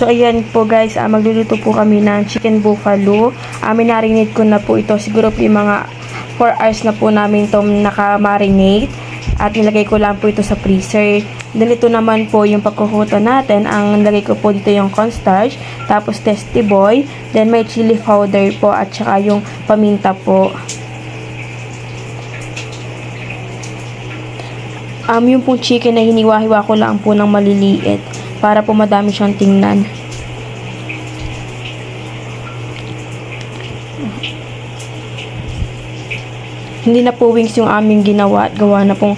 So, ayan po guys, magluluto po kami ng chicken buffalo. Minarinate ko na po ito. Siguro po yung mga 4 hours na po namin ito naka-marinate. At nilagay ko lang po ito sa freezer. Dito naman po yung pagkukuto natin. Ang nilagay ko po dito yung cornstarch, tapos testy boy, then may chili powder po at saka yung paminta po. Yung pong chicken na hiniwa-hiwa ko lang po ng maliliit para po madami siyang tingnan. Hindi na po wings yung aming ginawa. Gawa na pong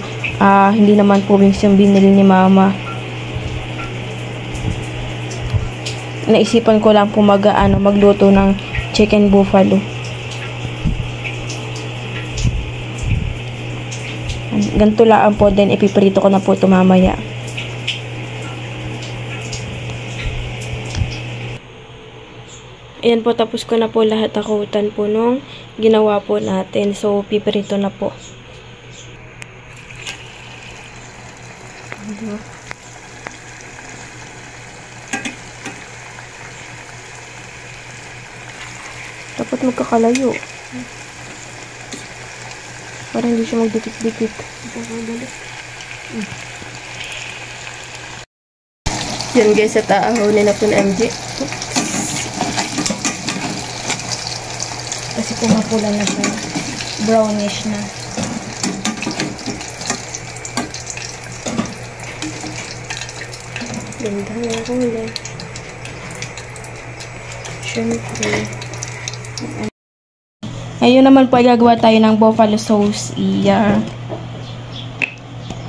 hindi naman po wings yung binili ni mama. Naisipan ko lang po magluto ng chicken buffalo. Ganito lang po, then ipiprito ko na po ito mamaya. Ayan po, tapos ko na po lahat akutan po nung ginawa po natin. So, piprito na po. Dapat magkakalayo. Para hindi siya magdikit-dikit. Yan guys, at aahonin na po na MJ. Kasi pumapula na siya. Brownish na. Ganda na kulay. Siyempre. Ngayon naman po ay gagawa tayo ng buffalo sauce.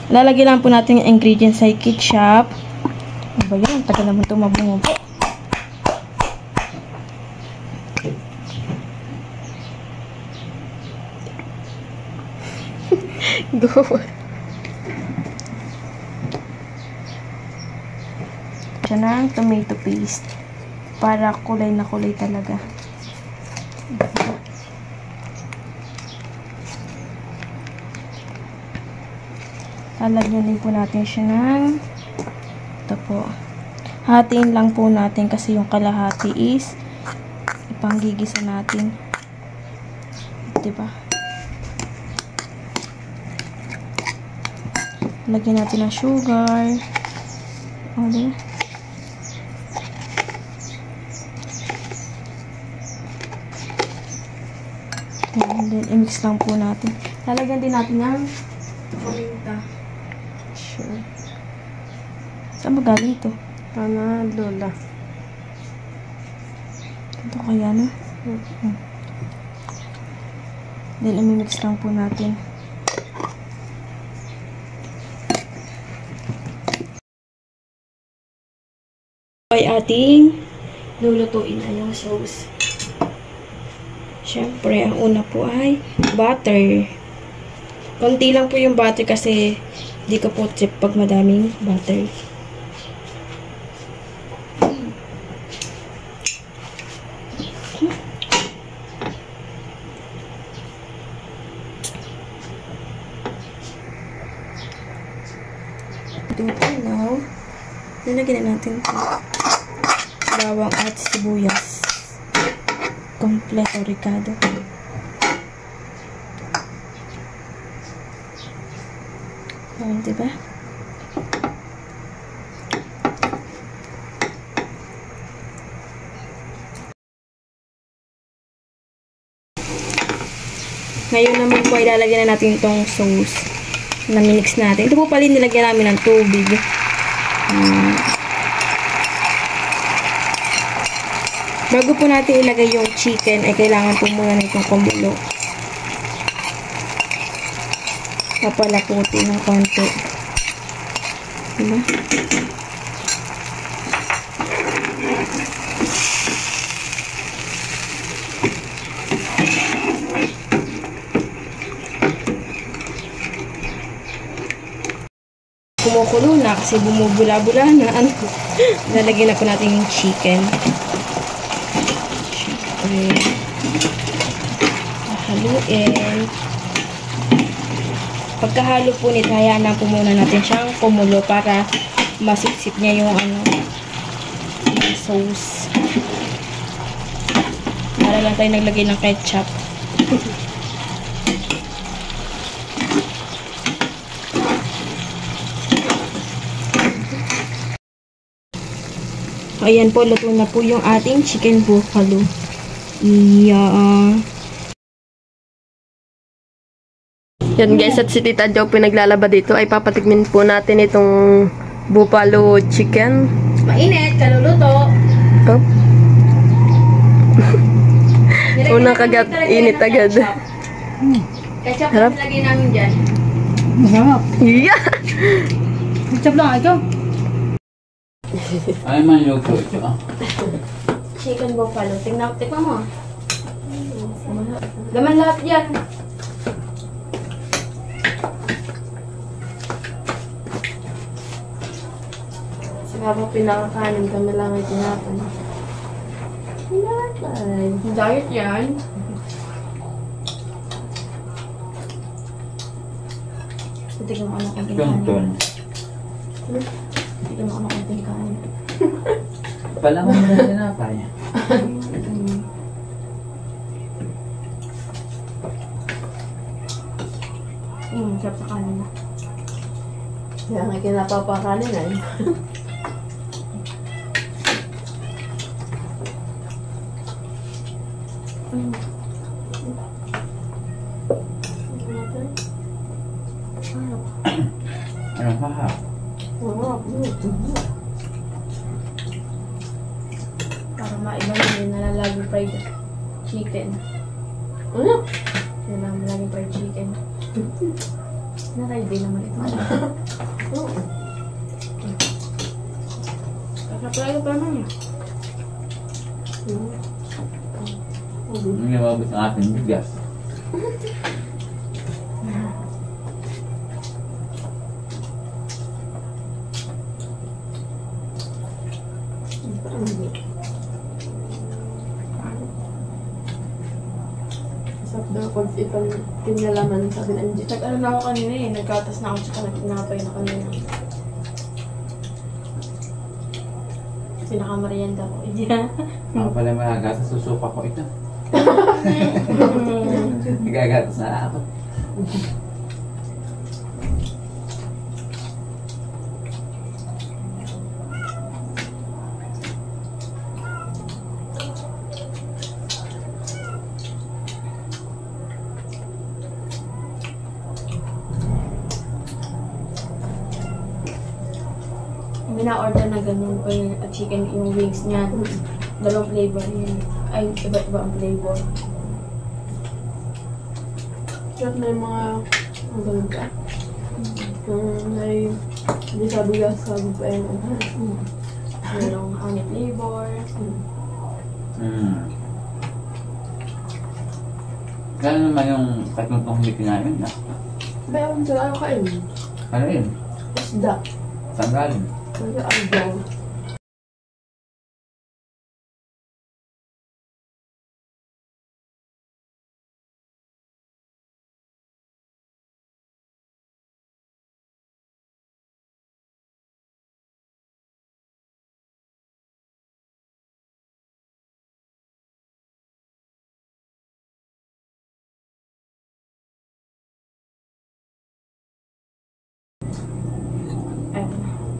Lalagyan lang po natin yung ingredients sa ketchup. Ano ba yun? Tagal naman ito mabungo po. Go. Siya ng tomato paste. Para kulay na kulay talaga. Lalagyan din po natin siya ng ito po. Hatiin lang po natin kasi yung kalahati is ipanggigisa natin. Diba? Lagyan natin ng sugar. Okay. And then, i-mix lang po natin. Lalagyan din natin ng paminta. Sure. Saan ba galing ito? Tama, lola. Ito kaya, no? Then, i-mix lang po natin. Ay ating lulutuin na yung sauce. Siyempre, ang una po ay butter. Konti lang po yung butter kasi di ko po trip pag madaming butter. Ito now, lalagyan na natin ito. Bawang at sibuyas. Kompleto ricado. Ayan, diba? Ngayon naman po ay lalagyan na natin itong sauce na minix natin. Ito po pala nilagyan namin ng tubig. Bago po natin ilagay yung chicken, ay kailangan po muna nitong kumulo. Papalaputin ng konti. Diba? Kumukulo na kasi bumubula-bula na. Lalagyan na po natin yung chicken. Haluin. Pagkahalo po nito, hayaan na po muna natin siyang kumulo para masipsip niya yung aming sauce. Para lang tayo naglagay ng ketchup. Ayan po, luto na po yung ating chicken buffalo. Yan guys, at si Tita Jo pinaglalaba dito ay papatikmin po natin itong buffalo chicken. Mainit, kaluluto. Oh. Unang kagat, init agad. Ketchup Harap. na nilagay namin dyan. Masarap. Yeah! Ketchup lang ito. Ay man yung ito. Chicken buffalo. Tikman mo. Laman lahat yan. Saka po pinakakanin kami lang ay tinapay. Tinapay. Diet yan. Tignan mo ano konting Tonton. kanin. Tignan mo ano konting kanin. Palangan mo na tinapay. Sarap sa kanin na. Kaya nga kinapapakanin ay. Anong haha? Para maiba yung nalalaging fried chicken. Ano? Yan ang laging fried chicken. Nakaibig naman ito. Kakapalay pa naman niya. Hindi mabot ang ating bigas. Sarap daw pag itong pinalaman sabi ng Angie. Nag-ano na ako kanina eh. Nagkatas na ako tsaka nag-inapay na kanina. Pinakamarianda ko. Yeah. Ako pala malaga sa susuka ko ito. Nagagatas na ako. May na-order na ganun po yung chicken, yung wings niya. Dalawang flavor yun. Ay, iba-iba ang flavor. Sarap na yung mga ang ganun ka. Yung ay hindi sabi ka sabi pa yung Merong honey flavor. Gano'n naman yung tatlong tong hindi kinain na? meron sila ano kain. Ano yun? Isda. Saan galing? Kasi algaw.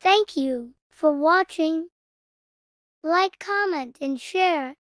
Thank you for watching. Like, comment, and share.